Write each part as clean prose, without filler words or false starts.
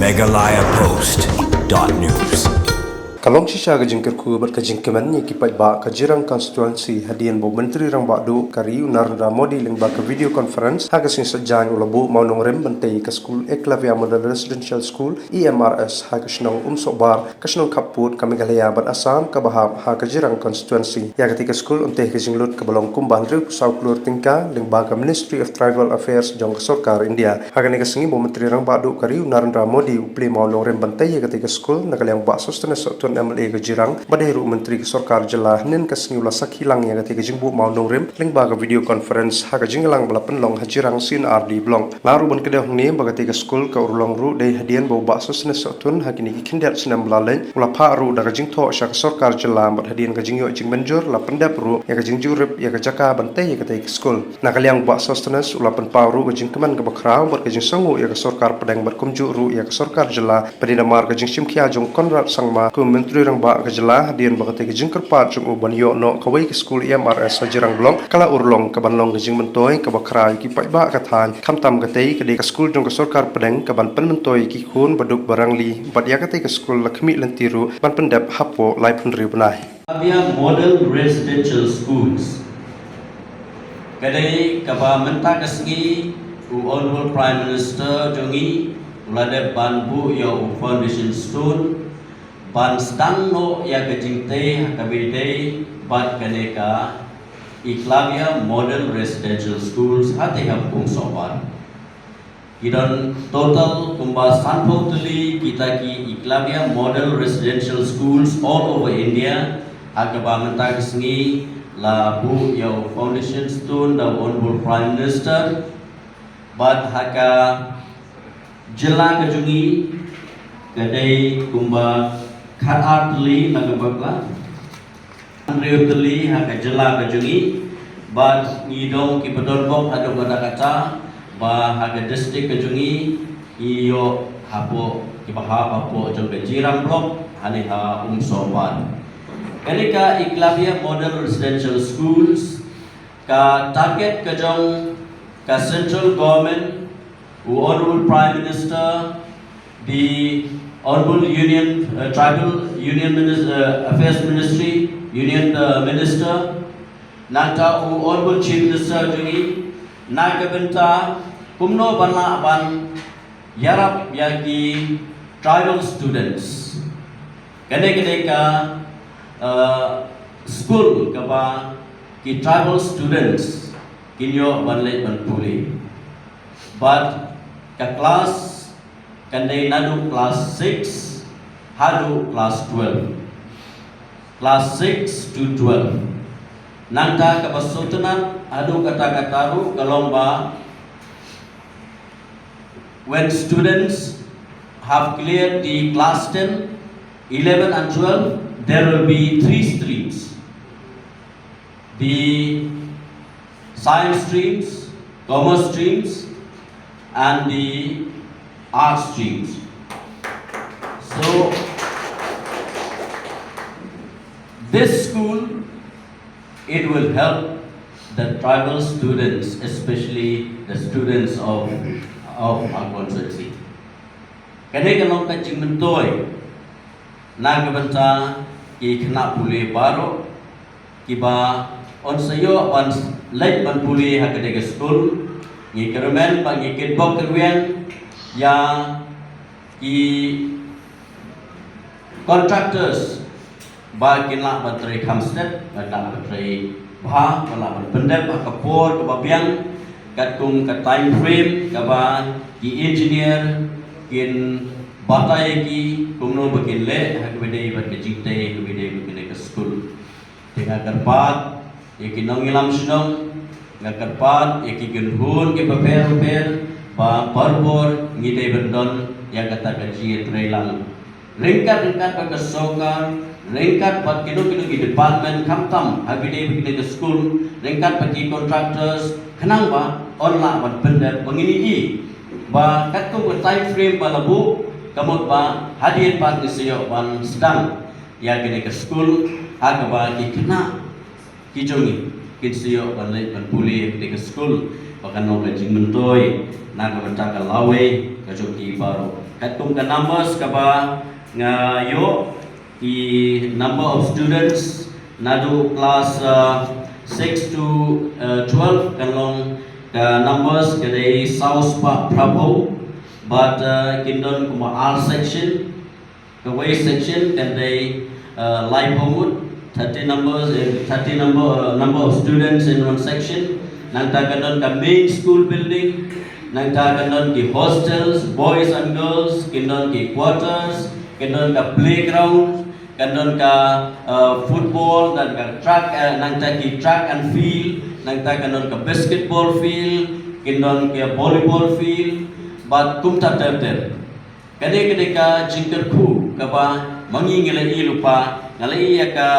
megalayapost.news. Kalong sisya kajingkerku berkajingkeman ni kipai ba kajirang konstituensi hadian bo menteri rang bakdu kari Narendra Modi ling ba ke video conference hagasin sajang ulabu maunong rem bantei ke school Eklavia Model Residential School EMRS hagasnong sobar kasnong kaput kami galaya bat Assam kabaham ha kajirang konstituensi ya ketika school unteh kajinglut ke balong kumban ri pusau klur tingka ling ba ke Ministry of Tribal Affairs jong sarkar India hagani kasengi bo menteri rang bakdu kari Narendra Modi upli maunong rem bantei ya ketika school nakalyang ba sustainable MLA Kejirang Badheru Menteri Sarkar Jelah nen kasngiula sakhilang yang ketika jingbu maunong rem ling baga video conference haga jinglang balapan long hajirang sin RD blong laru ban kedeh ni baga ketika school ka urulong ru dei hadian bau bakso sene sotun hakini kindat senam laleng ula pa ru daga jingtho syak Sarkar Jelah bat hadian ka jingyo jing menjur la pendap ru ya ka jingjurip ya ka jaka bantai ya ketika school nakaliang bakso sene ula pen pa ru ka jingkeman ka bakrau bat ka jing sangu ya ka Sarkar Padang bat kumju ru ya ka Sarkar Jelah padina mar ka jing simkhia jong Konrad Sangma Menteri rang ba kejelah hadian bakate ke jingker pat jung uban yo no kawai ke school EMRS sajirang blong kala urlong ke banlong ke jing mentoy ke bakrai ki pai ba kathan kamtam katei ke de ke school jong ke Sarkar Padang ke ban pen mentoy ki khun baduk barang li bat ya katei ke school lakmi lentiru ban pendap hapo lai penri benai Eklavia Model Residential Schools kadai kaba menta kasngi Honorable Prime Minister jongi ulade banbu ya foundation stone ban sedang no ya kejingte kabidei bat kaneka Eklavia Model Residential Schools hati kampung sobar idan total kumba sanpotuli kita ki Eklavia Model Residential Schools all over India agaba menta kesngi labu ya foundation stone da honorable prime minister bat haka jelang kejungi kadai kumba Khatli nagabakla Andreutli haka jela kajungi bat ngidong ki bedolbok ado gada kata ba haka district kajungi iyo hapo ki bahap hapo jong kajirang blok hani ha soban kenika Eklavia Model Residential Schools ka target kajong ka central government honorable prime minister di Honorable Tribal Union Affairs Ministry, Union Minister, nanta Honorable Chief Minister jungi, nagabenta kumno banla ban yarap yagi tribal students. Kade ka school kaba ki tribal students kinyo banle banpuli. But ka class Kandai nadu class 6 hadu class 12 class 6 to 12 nanta kabasultanat hadu kata-kataru kalomba when students have cleared the class 10 11 and 12 there will be 3 streams the science streams commerce streams and the art streams. So this school it will help the tribal students, especially the students of our constituency. Kene kalong kajing mentoy nagabanta ki kena puli baro kiba on sayo on late ban puli hakadega school ngi kermen pa ngi kitbok kerwen yang i contractors bagian lah bateri kamstet bagian bateri bah bala pendep kapor kebabiang katung ke time frame kaba i engineer kin batai ki kumno bagian le hakbede bat ke jingte hakbede bagian ke school tengah kerpat yakin nongilam sunong ngakarpat yakin gunhun ke paper ba parbor ngidai bendon yang kata gaji trailang ringkat pada soka ringkat pat kino di department kamtam habide begini ke school ringkat bagi contractors kenang ba onla bat benda pengini ba katku time frame ba labu kamot ba hadian pat isiyo ban sedang ya gini ke school aga ba kena kijongi siok balik pulih ke school bahkan no ke jing mentoi na ka benta ka lawe ka joki baru katum ka numbers ka ba ngayo the number of students nadu class 6 to 12 kalong the numbers kadai South Park Prabhu but kindon kuma R section the way section kadai live homewood 30 number of students in one section nangta kadon ka main school building nangta kadon ki hostels boys and girls kindon ki quarters kindon ka playground kadon ka football dan ka track nangta ki track and field nangta kadon ka basketball field kindon ki volleyball field but kum ta ter kade ka jingker khu ka ba mangi ngela lupa ngalai ka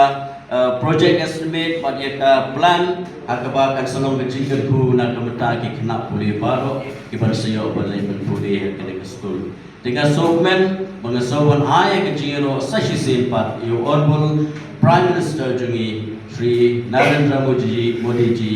project estimate pat ka plan akaba kan sanong ke jingker khu na kamata ki kena pulih baru ki berseyo balai pulih ke school dengan somen mengasawan ai ke jingero sashi sempat you honorable prime minister jungi Sri Narendra Modi ji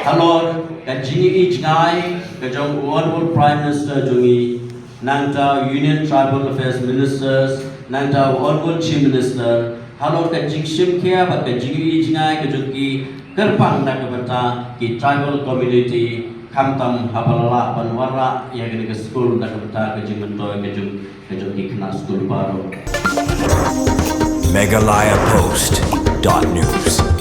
halor ka jingi ijngai ke jong honorable prime minister jungi nangta union tribal affairs ministers nangta honorable chief minister halor ka jingsim kia ba ka jingi ijngai ke joki kerpang na kabata ki tribal community kamtam habalala banwara ya ke school na kabata ke jingmentoi ke joki kena school baru Meghalaya Post.news